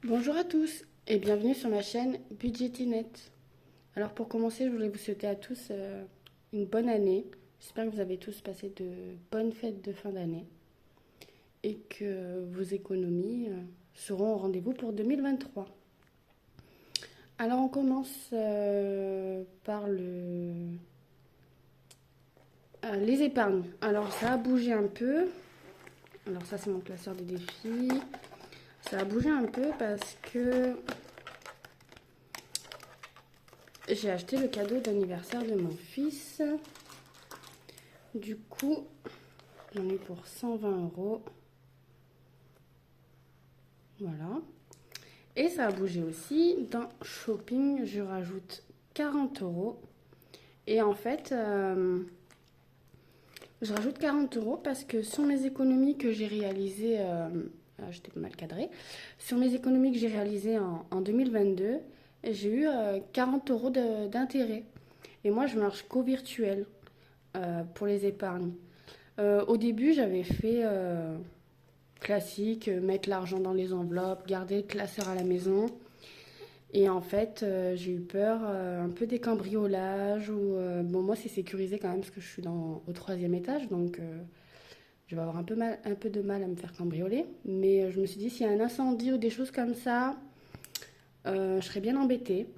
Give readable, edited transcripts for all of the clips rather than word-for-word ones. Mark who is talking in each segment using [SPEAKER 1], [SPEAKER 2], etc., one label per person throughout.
[SPEAKER 1] Bonjour à tous et bienvenue sur ma chaîne Budgetinet. Alors pour commencer, je voulais vous souhaiter à tous une bonne année. J'espère que vous avez tous passé de bonnes fêtes de fin d'année et que vos économies seront au rendez-vous pour 2023. Alors on commence par les épargnes. Alors ça a bougé un peu. Alors ça c'est mon classeur des défis. Ça a bougé un peu parce que j'ai acheté le cadeau d'anniversaire de mon fils. Du coup, j'en ai pour 120 euros. Voilà. Et ça a bougé aussi. Dans Shopping, je rajoute 40 euros. Et en fait, je rajoute 40 euros parce que sur mes économies que j'ai réalisées, j'étais mal cadrée, sur mes économies que j'ai réalisées en 2022, j'ai eu 40 euros d'intérêt. Et moi, je marche qu'au virtuel pour les épargnes. Au début, j'avais fait classique, mettre l'argent dans les enveloppes, garder le classeur à la maison. Et en fait, j'ai eu peur un peu des cambriolages. Bon, moi, c'est sécurisé quand même parce que je suis au troisième étage. Donc, je vais avoir un peu de mal à me faire cambrioler. Mais je me suis dit, s'il y a un incendie ou des choses comme ça, je serais bien embêtée.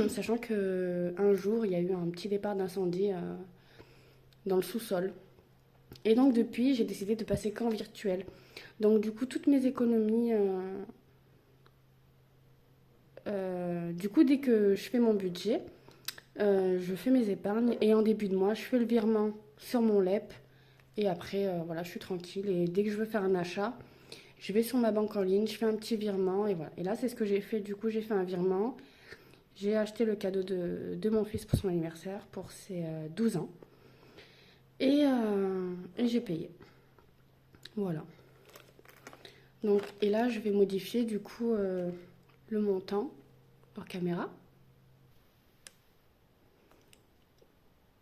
[SPEAKER 1] Sachant qu'un jour, il y a eu un petit départ d'incendie dans le sous-sol. Et donc, depuis, j'ai décidé de passer qu'en virtuel. Donc, du coup, toutes mes économies. Du coup, dès que je fais mon budget, je fais mes épargnes et en début de mois, je fais le virement sur mon LEP et après, voilà, je suis tranquille. Et dès que je veux faire un achat, je vais sur ma banque en ligne, je fais un petit virement et voilà. Et là, c'est ce que j'ai fait. Du coup, j'ai fait un virement. J'ai acheté le cadeau de mon fils pour son anniversaire, pour ses 12 ans. Et j'ai payé. Voilà. Donc, et là, je vais modifier du coup le montant hors caméra.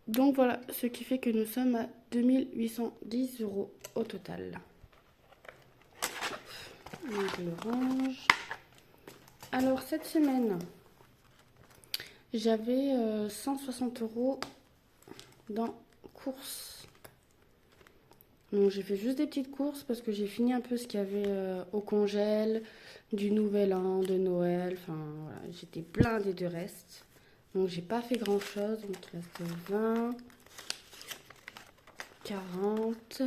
[SPEAKER 1] Donc voilà, ce qui fait que nous sommes à 2810 euros au total. Donc je le range. Alors cette semaine, j'avais 160 euros dans courses. Donc j'ai fait juste des petites courses parce que j'ai fini un peu ce qu'il y avait au congèle, du nouvel an, de Noël. Enfin voilà, j'étais blindée de reste. Donc j'ai pas fait grand chose. Donc il reste 20, 40,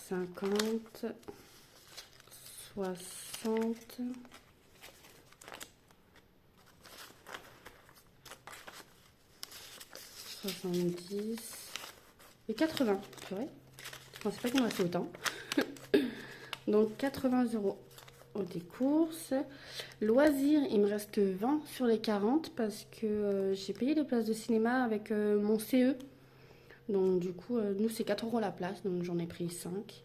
[SPEAKER 1] 50, 60, 70 et 80. Purée, je pensais pas qu'il me restait autant. Donc 80 euros des courses. Loisirs, il me reste 20 sur les 40 parce que j'ai payé les places de cinéma avec mon CE. Donc du coup, nous c'est 4 euros la place, donc j'en ai pris 5.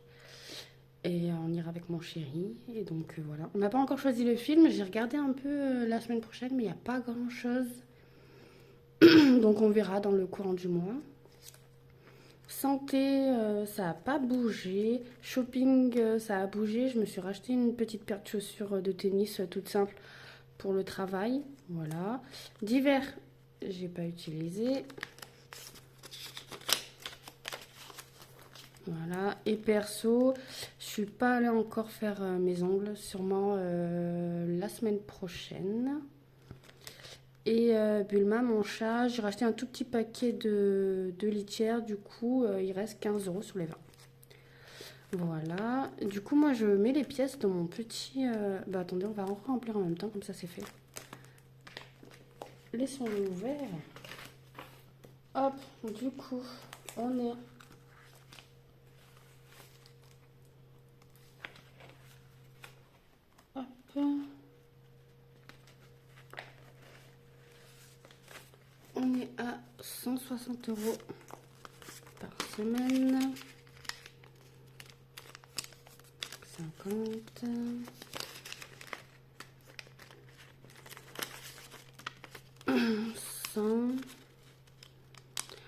[SPEAKER 1] Et on ira avec mon chéri. Et donc voilà. On n'a pas encore choisi le film. J'ai regardé un peu la semaine prochaine, mais il n'y a pas grand-chose. Donc on verra dans le courant du mois. Santé, ça n'a pas bougé. Shopping, ça a bougé. Je me suis racheté une petite paire de chaussures de tennis toute simple pour le travail. Voilà. D'hiver, j'ai pas utilisé. Voilà. Et perso, je suis pas allée encore faire mes ongles. Sûrement la semaine prochaine. Et Bulma, mon chat, j'ai racheté un tout petit paquet de litières. Du coup, il reste 15 euros sur les 20. Voilà. Du coup, moi, je mets les pièces dans mon petit... Bah, attendez, on va en remplir en même temps, comme ça, c'est fait. Laissons-le ouvert. Hop, du coup, on est... Hop. On est à 160 euros par semaine. 50.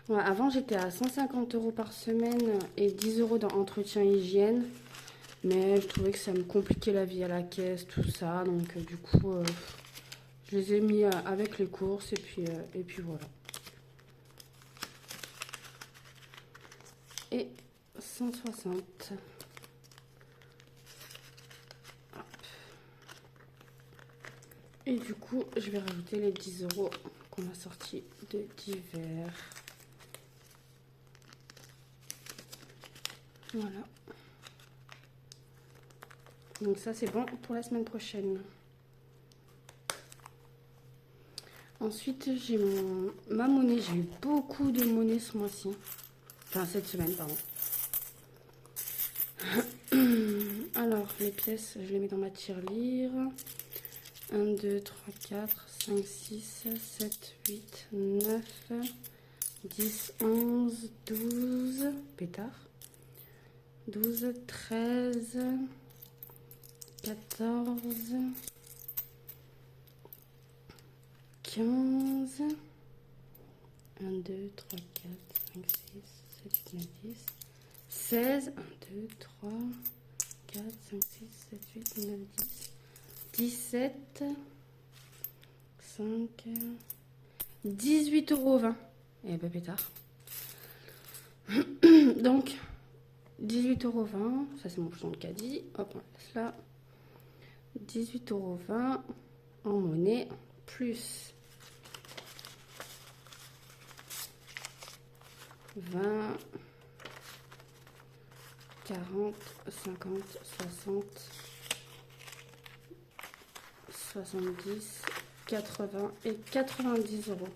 [SPEAKER 1] Ouais, avant, j'étais à 150 euros par semaine et 10 euros dans entretien hygiène. Mais je trouvais que ça me compliquait la vie à la caisse, tout ça. Donc du coup, je les ai mis avec les courses et puis voilà. Et 160. Hop. Et du coup, je vais rajouter les 10 € qu'on a sortis de d'hiver. Voilà. Donc ça, c'est bon pour la semaine prochaine. Ensuite, j'ai ma monnaie. J'ai eu beaucoup de monnaie ce mois-ci. Enfin, cette semaine, pardon. Alors, les pièces, je les mets dans ma tirelire. 1, 2, 3, 4, 5, 6, 7, 8, 9, 10, 11, 12, pétard. 12, 13, 14, 15, 1, 2, 3, 4, 5, 6, 7, 8, 9, 10, 16, 1, 2, 3, 4, 5, 6, 7, 8, 9, 10, 17, 5, 18,20 €. Et ben pétard. Donc, 18,20 €, ça c'est mon bouchon de caddie. Hop, on laisse là. 18,20 € en monnaie, plus 20, 40, 50, 60, 70, 80 et 90 €.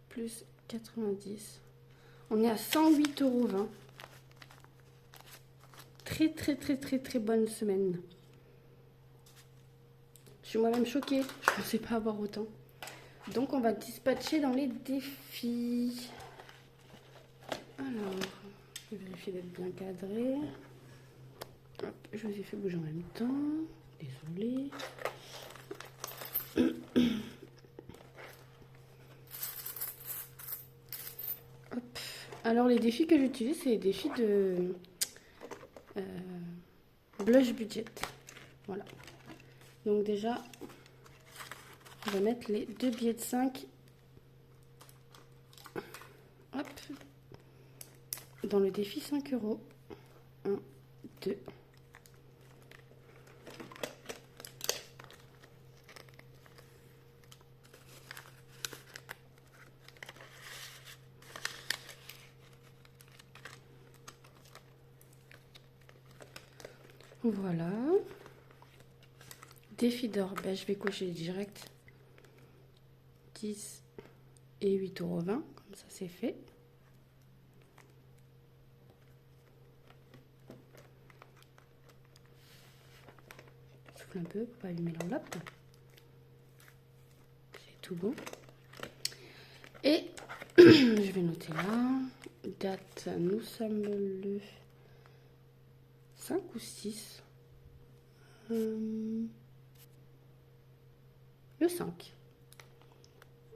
[SPEAKER 1] Plus 90. On est à 108,20 €. Très très très très très bonne semaine. Je suis moi-même choquée. Je ne pensais pas avoir autant. Donc on va dispatcher dans les défis. Alors, je vais vérifier d'être bien cadré. Hop, je vous ai fait bouger en même temps. Désolée. Hop. Alors les défis que j'utilise, c'est les défis de blush budget. Voilà. Donc déjà, on va mettre les 2 billets de 5. Hop. Dans le défi 5 €. 1, 2. Voilà. Défi d'or, ben, je vais cocher direct 10 et 8,20 €. Comme ça, c'est fait. Souffle un peu pour pas allumer l'enveloppe. C'est tout bon. Et je vais noter là. Date, nous sommes le 5 ou 6. Le 5.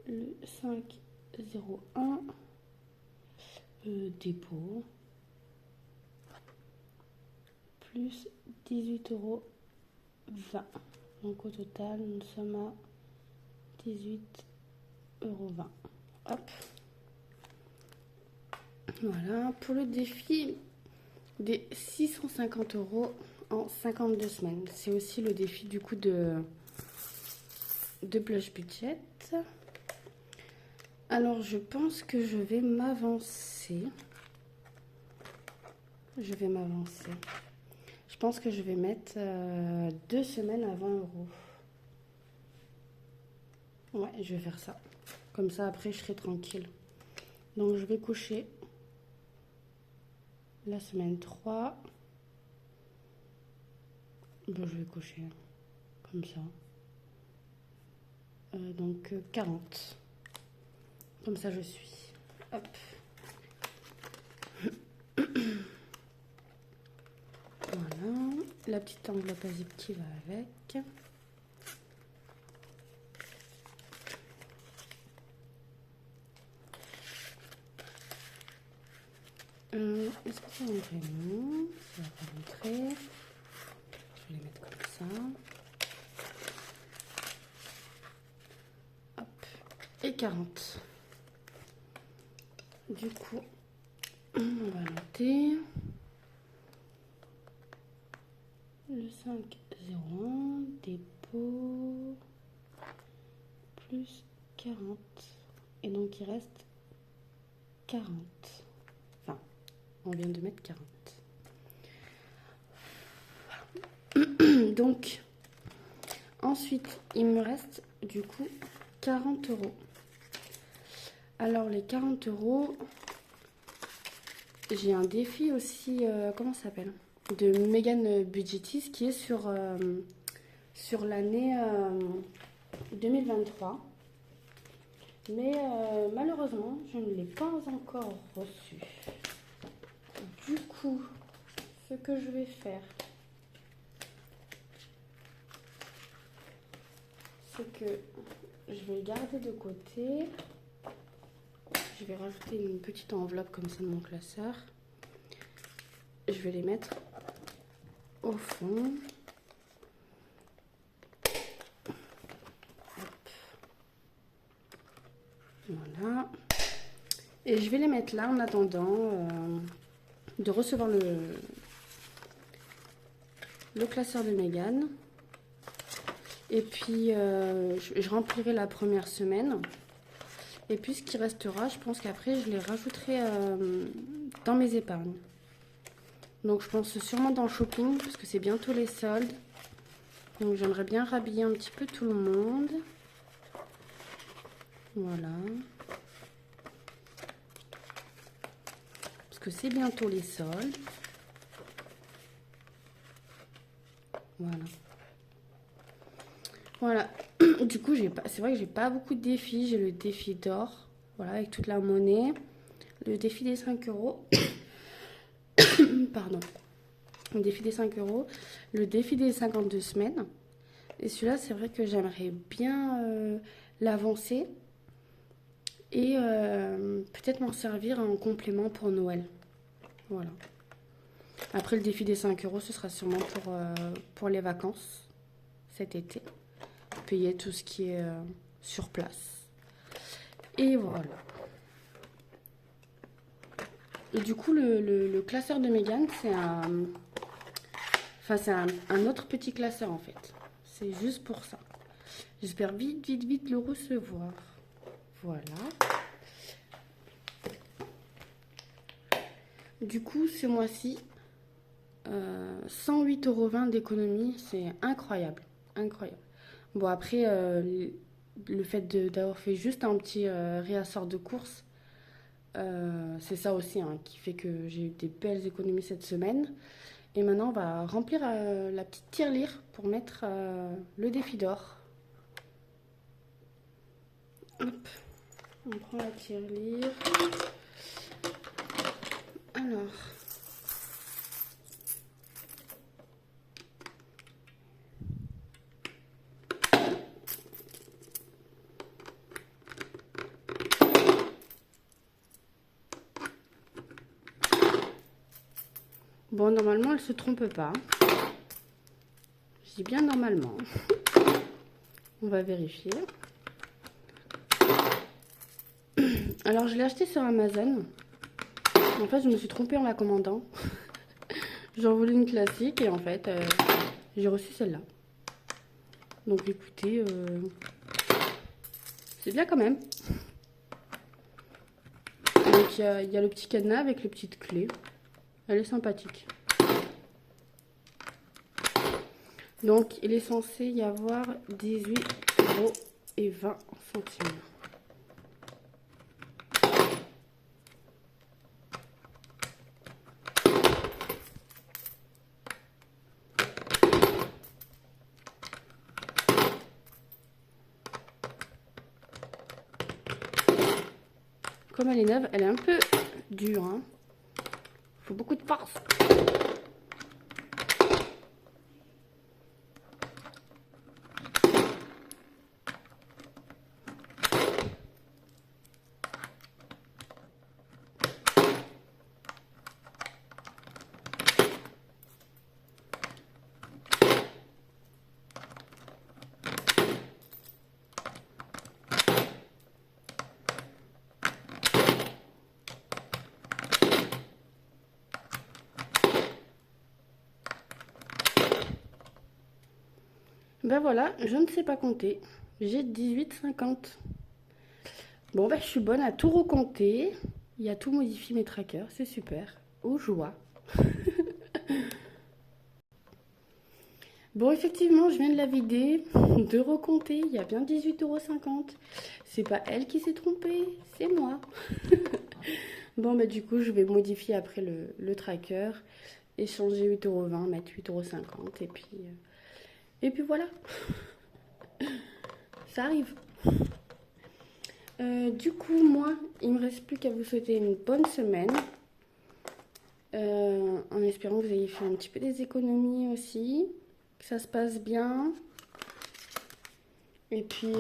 [SPEAKER 1] Le 5/01. Dépôt. Plus 18,20 €. Donc au total, nous sommes à 18,20 €. Hop. Voilà. Pour le défi des 650 € en 52 semaines. C'est aussi le défi du coup de blush budget. Alors je pense que je vais m'avancer. Je pense que je vais mettre 2 semaines à 20 €. Ouais, je vais faire ça. Comme ça, après, je serai tranquille. Donc, je vais coucher la semaine 3. Bon, je vais coucher comme ça. Donc, 40. Comme ça, je suis. Hop. Voilà. La petite enveloppe à zip qui va avec. Est-ce que ça va rentrer? Non, ça va pas rentrer. 40. Du coup, on va noter le 5,01 dépôt plus 40. Et donc, il reste 40. Enfin, on vient de mettre 40. Donc, ensuite, il me reste du coup 40 euros. Alors, les 40 euros, j'ai un défi aussi, comment ça s'appelle? De Megan Budgetis qui est sur l'année 2023. Mais malheureusement, je ne l'ai pas encore reçu. Du coup, ce que je vais faire, c'est que je vais le garder de côté. Je vais rajouter une petite enveloppe comme ça de mon classeur. Je vais les mettre au fond. Hop. Voilà. Et je vais les mettre là en attendant de recevoir le classeur de Megan. Et puis, je remplirai la première semaine. Et puis, ce qui restera, je pense qu'après, je les rajouterai dans mes épargnes. Donc, je pense sûrement dans le shopping, parce que c'est bientôt les soldes. Donc, j'aimerais bien rhabiller un petit peu tout le monde. Voilà. Parce que c'est bientôt les soldes. Voilà. Voilà. Du coup, c'est vrai que j'ai pas beaucoup de défis. J'ai le défi d'or, voilà, avec toute la monnaie. Le défi des 5 euros. Pardon. Le défi des 5 euros. Le défi des 52 semaines. Et celui-là, c'est vrai que j'aimerais bien l'avancer. Et peut-être m'en servir en complément pour Noël. Voilà. Après, le défi des 5 euros, ce sera sûrement pour les vacances cet été. Payer tout ce qui est sur place. Et voilà. Et du coup, le classeur de Megan, c'est un autre petit classeur en fait. C'est juste pour ça. J'espère vite le recevoir. Voilà. Du coup, ce mois-ci, 108,20 € d'économie, c'est incroyable. Incroyable. Bon, après, le fait d'avoir fait juste un petit réassort de course, c'est ça aussi hein, qui fait que j'ai eu des belles économies cette semaine. Et maintenant, on va remplir la petite tirelire pour mettre le défi d'or. Hop, on prend la tirelire. Alors... Bon, normalement, elle se trompe pas. Je dis bien normalement. On va vérifier. Alors, je l'ai acheté sur Amazon. En fait, je me suis trompée en la commandant. J'en voulais une classique et en fait, j'ai reçu celle-là. Donc, écoutez, c'est bien quand même. Donc, il y a le petit cadenas avec les petites clés. Elle est sympathique. Donc, il est censé y avoir 18,20 €. Comme elle est neuve, elle est un peu dure. Hein. Faut beaucoup de force. Ben voilà, je ne sais pas compter. J'ai 18,50. Bon, ben je suis bonne à tout recompter. Il y a tout modifié mes trackers, c'est super. Aux joie. Bon, effectivement, je viens de la vider, de recompter. Il y a bien 18,50 €. C'est pas elle qui s'est trompée, c'est moi. Bon, bah du coup, je vais modifier après le tracker et changer 8,20 €, mettre 8,50 € et puis voilà, ça arrive. Du coup, moi, il me reste plus qu'à vous souhaiter une bonne semaine. En espérant que vous ayez fait un petit peu des économies aussi, que ça se passe bien. Et puis,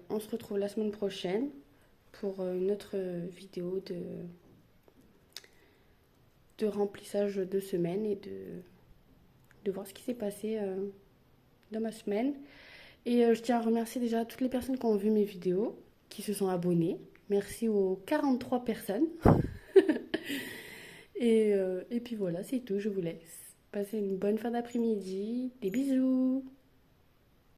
[SPEAKER 1] on se retrouve la semaine prochaine pour une autre vidéo de remplissage de semaine et de voir ce qui s'est passé dans ma semaine. Et je tiens à remercier déjà toutes les personnes qui ont vu mes vidéos, qui se sont abonnées. Merci aux 43 personnes. Et puis voilà, c'est tout, je vous laisse. Passez une bonne fin d'après-midi. Des bisous.